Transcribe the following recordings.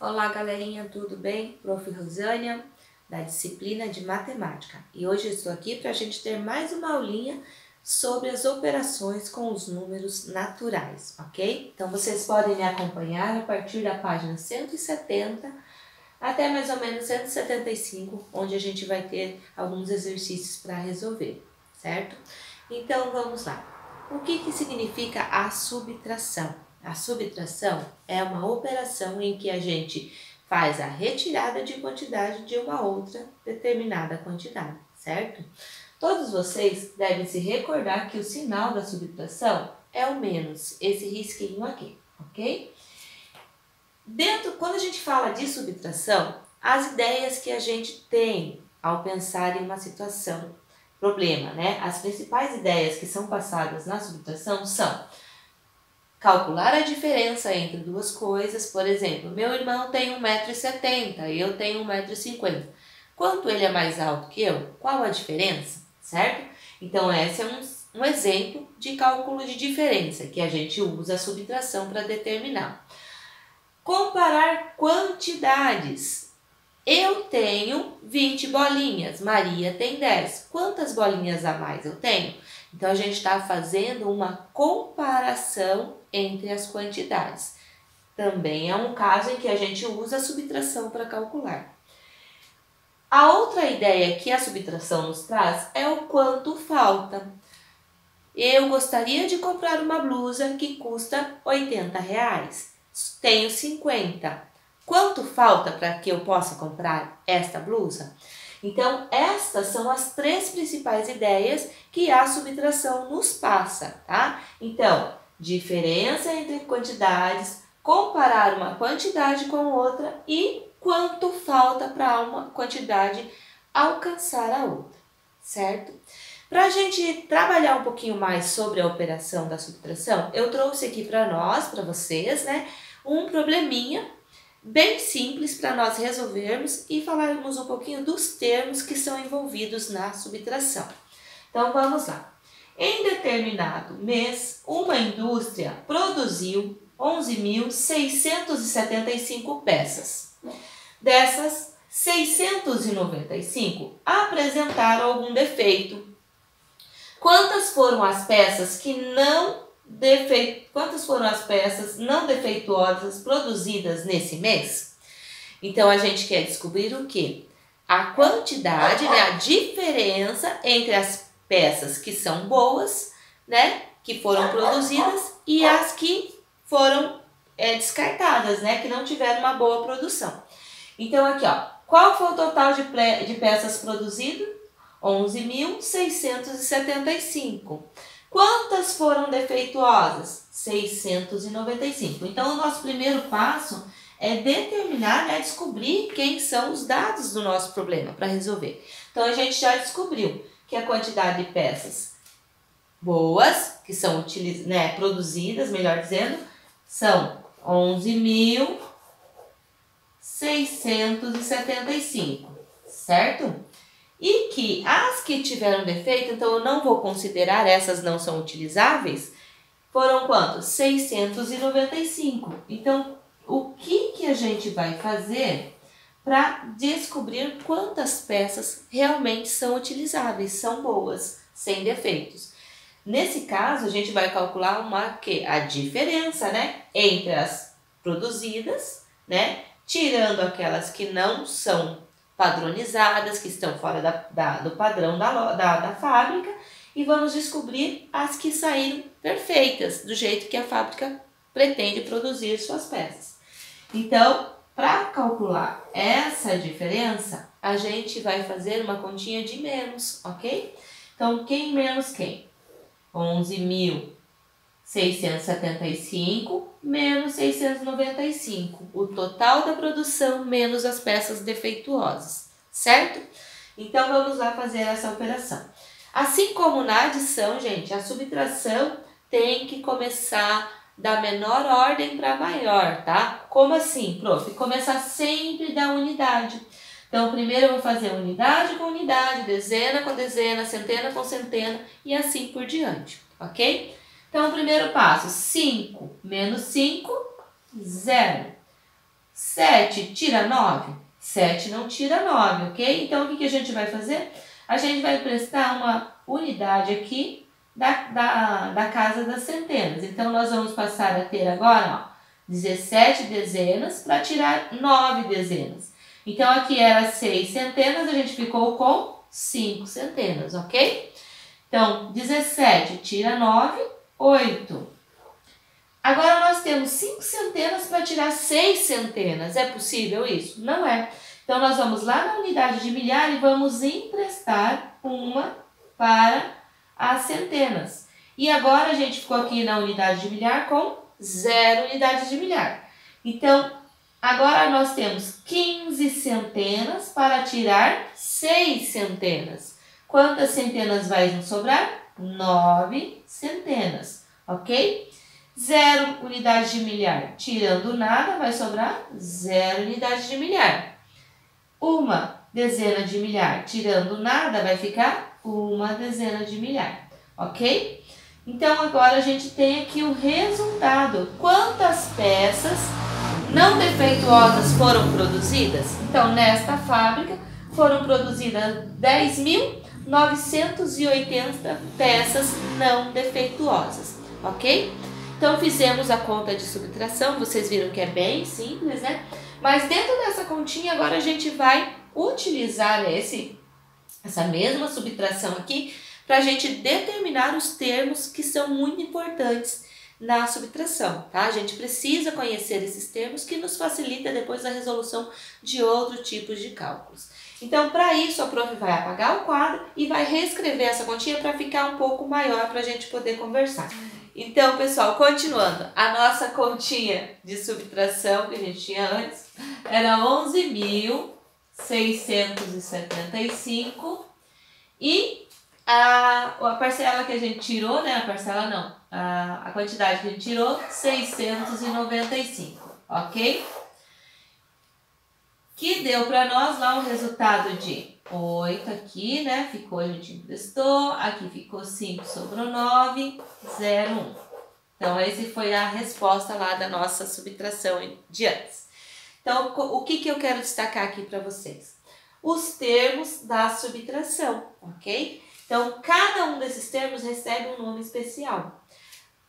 Olá, galerinha, tudo bem? Prof. Rosânia, da disciplina de matemática. E hoje eu estou aqui para a gente ter mais uma aulinha sobre as operações com os números naturais, ok? Então, vocês podem me acompanhar a partir da página 170 até mais ou menos 175, onde a gente vai ter alguns exercícios para resolver, certo? Então, vamos lá. O que significa a subtração? A subtração é uma operação em que a gente faz a retirada de quantidade de uma outra determinada quantidade, certo? Todos vocês devem se recordar que o sinal da subtração é o menos, esse risquinho aqui, ok? Quando a gente fala de subtração, as ideias que a gente tem ao pensar em uma situação, problema, né? As principais ideias que são passadas na subtração são calcular a diferença entre duas coisas. Por exemplo, meu irmão tem 1,70 m e eu tenho 1,50 m. Quanto ele é mais alto que eu? Qual a diferença? Certo? Então, esse é um exemplo de cálculo de diferença que a gente usa a subtração para determinar. Comparar quantidades. Eu tenho 20 bolinhas, Maria tem 10. Quantas bolinhas a mais eu tenho? Então, a gente está fazendo uma comparação entre as quantidades. Também é um caso em que a gente usa a subtração para calcular. A outra ideia que a subtração nos traz é o quanto falta. Eu gostaria de comprar uma blusa que custa R$80. Tenho 50. Quanto falta para que eu possa comprar esta blusa? Então, estas são as três principais ideias que a subtração nos passa, tá? Então, diferença entre quantidades, comparar uma quantidade com outra e quanto falta para uma quantidade alcançar a outra, certo? Para a gente trabalhar um pouquinho mais sobre a operação da subtração, eu trouxe aqui para nós, para vocês, né, um probleminha bem simples para nós resolvermos e falarmos um pouquinho dos termos que são envolvidos na subtração. Então, vamos lá. Em determinado mês, uma indústria produziu 11.675 peças. Dessas, 695 apresentaram algum defeito. Quantas foram as peças não defeituosas produzidas nesse mês? Então, a gente quer descobrir o quê? A quantidade, né, a diferença entre as peças que são boas, né, que foram produzidas, e as que foram descartadas, né, que não tiveram uma boa produção. Então, aqui, ó, qual foi o total de peças produzidas? 11.675. Quantas foram defeituosas? 695. Então, o nosso primeiro passo é determinar, né, descobrir quem são os dados do nosso problema para resolver. Então, a gente já descobriu que a quantidade de peças boas, que são produzidas, melhor dizendo, são 11.675, certo? E que as que tiveram defeito, então eu não vou considerar, essas não são utilizáveis, foram quantos? 695. Então, o que a gente vai fazer para descobrir quantas peças realmente são utilizáveis, são boas, sem defeitos? Nesse caso, a gente vai calcular a diferença, né, entre as produzidas, né, tirando aquelas que não são padronizadas, que estão fora do padrão da fábrica, e vamos descobrir as que saíram perfeitas, do jeito que a fábrica pretende produzir suas peças. Então, para calcular essa diferença, a gente vai fazer uma continha de menos, ok? Então, quem menos quem? 11.675 menos 695, o total da produção menos as peças defeituosas, certo? Então, vamos lá fazer essa operação. Assim como na adição, gente, a subtração tem que começar da menor ordem para maior, tá? Como assim, prof? Começar sempre da unidade. Então, primeiro eu vou fazer unidade com unidade, dezena com dezena, centena com centena e assim por diante, ok? Então, o primeiro passo, 5 menos 5, 0. 7 tira 9? 7 não tira 9, ok? Então, o que a gente vai fazer? A gente vai emprestar uma unidade aqui da casa das centenas. Então, nós vamos passar a ter agora, ó, 17 dezenas para tirar 9 dezenas. Então, aqui era 6 centenas, a gente ficou com 5 centenas, ok? Então, 17 tira 9, 8. Agora, nós temos 5 centenas para tirar 6 centenas. É possível isso? Não é. Então, nós vamos lá na unidade de milhar e vamos emprestar uma para as centenas. E agora, a gente ficou aqui na unidade de milhar com 0 unidades de milhar. Então, agora nós temos 15 centenas para tirar 6 centenas. Quantas centenas vai nos sobrar? 9 centenas, ok? 0 unidades de milhar, tirando nada, vai sobrar 0 unidades de milhar. Uma dezena de milhar, tirando nada, vai ficar uma dezena de milhar, ok? Então, agora a gente tem aqui o resultado. Quantas peças não defeituosas foram produzidas? Então, nesta fábrica foram produzidas 10.980 peças não defeituosas, ok? Então, fizemos a conta de subtração, vocês viram que é bem simples, né? Mas dentro dessa continha, agora a gente vai utilizar essa mesma subtração aqui para a gente determinar os termos que são muito importantes na subtração, tá? A gente precisa conhecer esses termos que nos facilita depois a resolução de outros tipos de cálculos. Então, para isso, a prof vai apagar o quadro e vai reescrever essa continha para ficar um pouco maior para a gente poder conversar. Então, pessoal, continuando, a nossa continha de subtração que a gente tinha antes era 11.675 e a parcela que a gente tirou, né? A parcela não, a quantidade que a gente tirou, 695, ok? Que deu para nós lá um resultado de 8 aqui, né? Ficou, a gente emprestou, aqui ficou 5, sobrou 9, 0, 1. Então, essa foi a resposta lá da nossa subtração de antes. Então, o que eu quero destacar aqui para vocês? Os termos da subtração, ok? Então, cada um desses termos recebe um nome especial.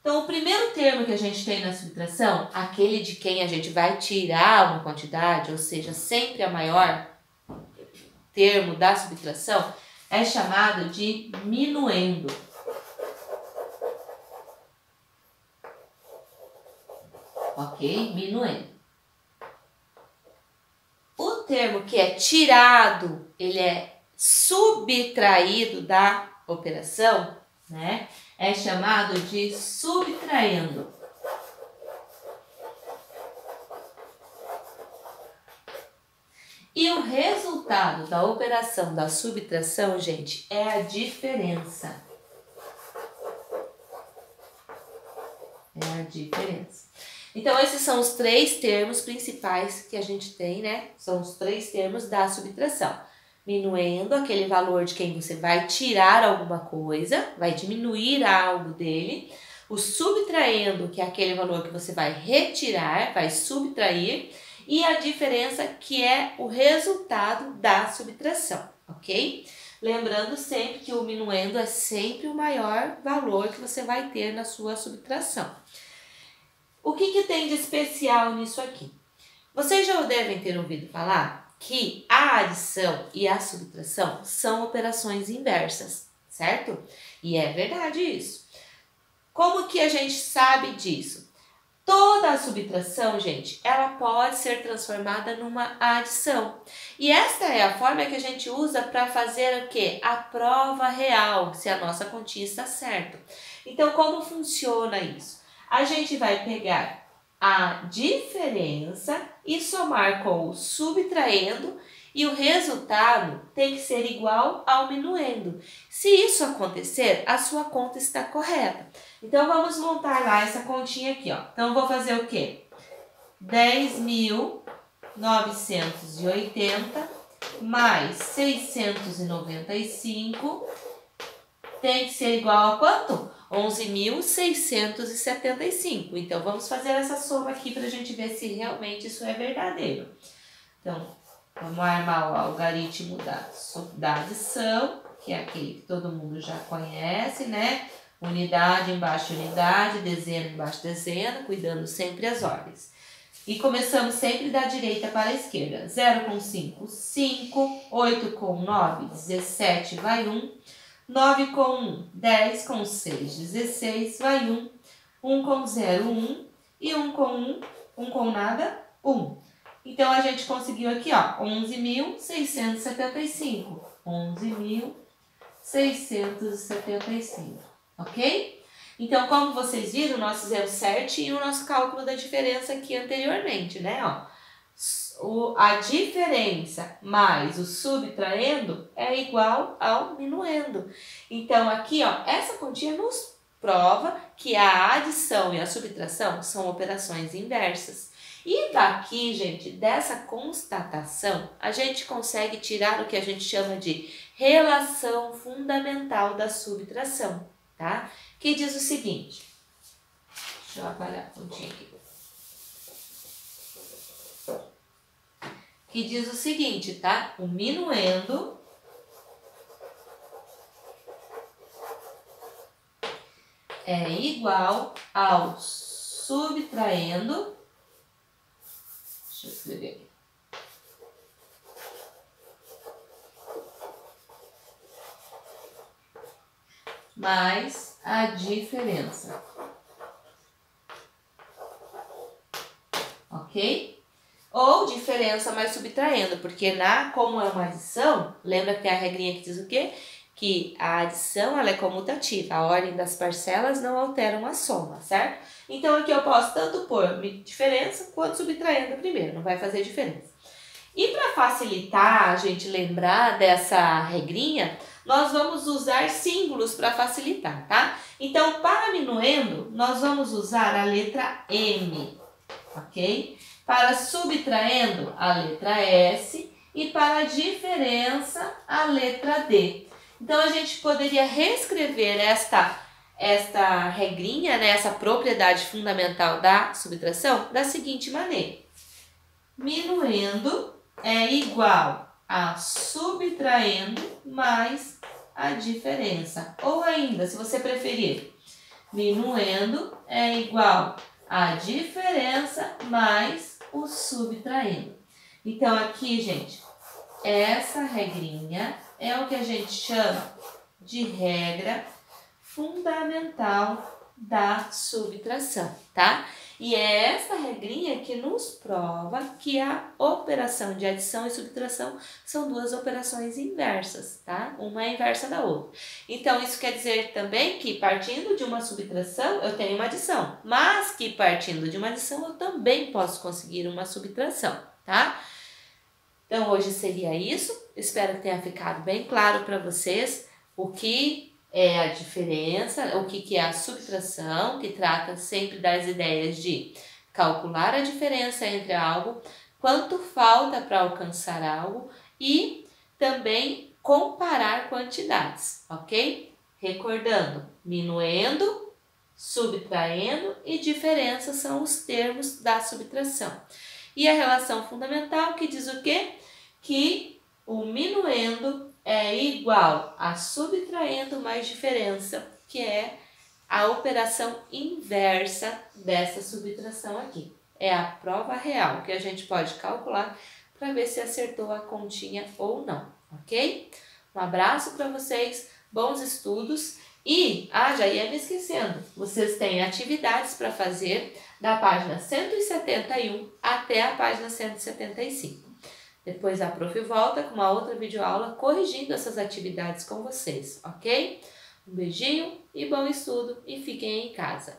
Então, o primeiro termo que a gente tem na subtração, aquele de quem a gente vai tirar uma quantidade, ou seja, sempre a maior termo da subtração, é chamado de minuendo. Ok? Minuendo. O termo que é tirado, ele é subtraído da operação, né? É chamado de subtraendo. E o resultado da operação da subtração, gente, é a diferença. É a diferença. Então, esses são os 3 termos principais que a gente tem, né? São os 3 termos da subtração. Minuendo, aquele valor de quem você vai tirar alguma coisa, vai diminuir algo dele. O subtraendo, que é aquele valor que você vai retirar, vai subtrair. E a diferença, que é o resultado da subtração, ok? Lembrando sempre que o minuendo é sempre o maior valor que você vai ter na sua subtração. O que tem de especial nisso aqui? Vocês já devem ter ouvido falar que a adição e a subtração são operações inversas, certo? E é verdade isso. Como que a gente sabe disso? Toda a subtração, gente, ela pode ser transformada numa adição. E esta é a forma que a gente usa para fazer o quê? A prova real, se a nossa continha está certa. Então, como funciona isso? A gente vai pegar a diferença e somar com o subtraendo e o resultado tem que ser igual ao minuendo. Se isso acontecer, a sua conta está correta. Então, vamos montar lá essa continha aqui, ó. Então, eu vou fazer o quê? 10.980 mais 695 tem que ser igual a quanto? 11.675. Então, vamos fazer essa soma aqui para a gente ver se realmente isso é verdadeiro. Então, vamos armar o algarismo da adição, que é aquele que todo mundo já conhece, né? Unidade embaixo unidade, dezena embaixo dezena, cuidando sempre as ordens. E começamos sempre da direita para a esquerda. 0 com 5, 5. 8 com 9, 17, vai 1. 9 com 1, 10 com 6, 16, vai 1. 1 com 0, 1. E 1 com 1, 1 com nada, 1. Então, a gente conseguiu aqui, ó, 11.675. 11.675, ok? Então, como vocês viram, nós fizemos certinho o nosso cálculo da diferença aqui anteriormente, né? Ó, a diferença mais o subtraindo é igual ao minuendo. Então, aqui, ó, essa continha nos prova que a adição e a subtração são operações inversas. E daqui, gente, dessa constatação, a gente consegue tirar o que a gente chama de relação fundamental da subtração, tá? Que diz o seguinte, deixa eu apagar a pontinha aqui. Que diz o seguinte, tá? O minuendo é igual ao subtraindo. Deixa eu escrever aqui. Mais a diferença. Ok? Ou diferença mais subtraindo, porque como é uma adição, lembra que tem a regrinha que diz o quê? Que a adição ela é comutativa, a ordem das parcelas não alteram a soma, certo? Então aqui eu posso tanto pôr diferença quanto subtraindo primeiro, não vai fazer diferença. E para facilitar a gente lembrar dessa regrinha, nós vamos usar símbolos para facilitar, tá? Então, para minuendo, nós vamos usar a letra M, ok? Para subtraindo, a letra S. E para a diferença, a letra D. Então, a gente poderia reescrever esta regrinha, né, essa propriedade fundamental da subtração, da seguinte maneira. Minuendo é igual a subtraindo mais a diferença. Ou ainda, se você preferir, minuendo é igual a diferença mais o subtraindo. Então, aqui, gente, essa regrinha é o que a gente chama de regra fundamental da subtração, tá? E é essa regrinha que nos prova que a operação de adição e subtração são duas operações inversas, tá? Uma é inversa da outra. Então, isso quer dizer também que partindo de uma subtração, eu tenho uma adição, mas que partindo de uma adição, eu também posso conseguir uma subtração, tá? Então, hoje seria isso. Espero que tenha ficado bem claro para vocês o que é a diferença, o que é a subtração, que trata sempre das ideias de calcular a diferença entre algo, quanto falta para alcançar algo e também comparar quantidades, ok? Recordando, minuendo, subtraindo e diferença são os termos da subtração. E a relação fundamental que diz o quê? Que o minuendo é igual a subtraindo mais diferença, que é a operação inversa dessa subtração aqui. É a prova real que a gente pode calcular para ver se acertou a continha ou não, ok? Um abraço para vocês, bons estudos e, já ia me esquecendo, vocês têm atividades para fazer da página 171 até a página 175. Depois a prof volta com uma outra videoaula corrigindo essas atividades com vocês, ok? Um beijinho e bom estudo e fiquem em casa.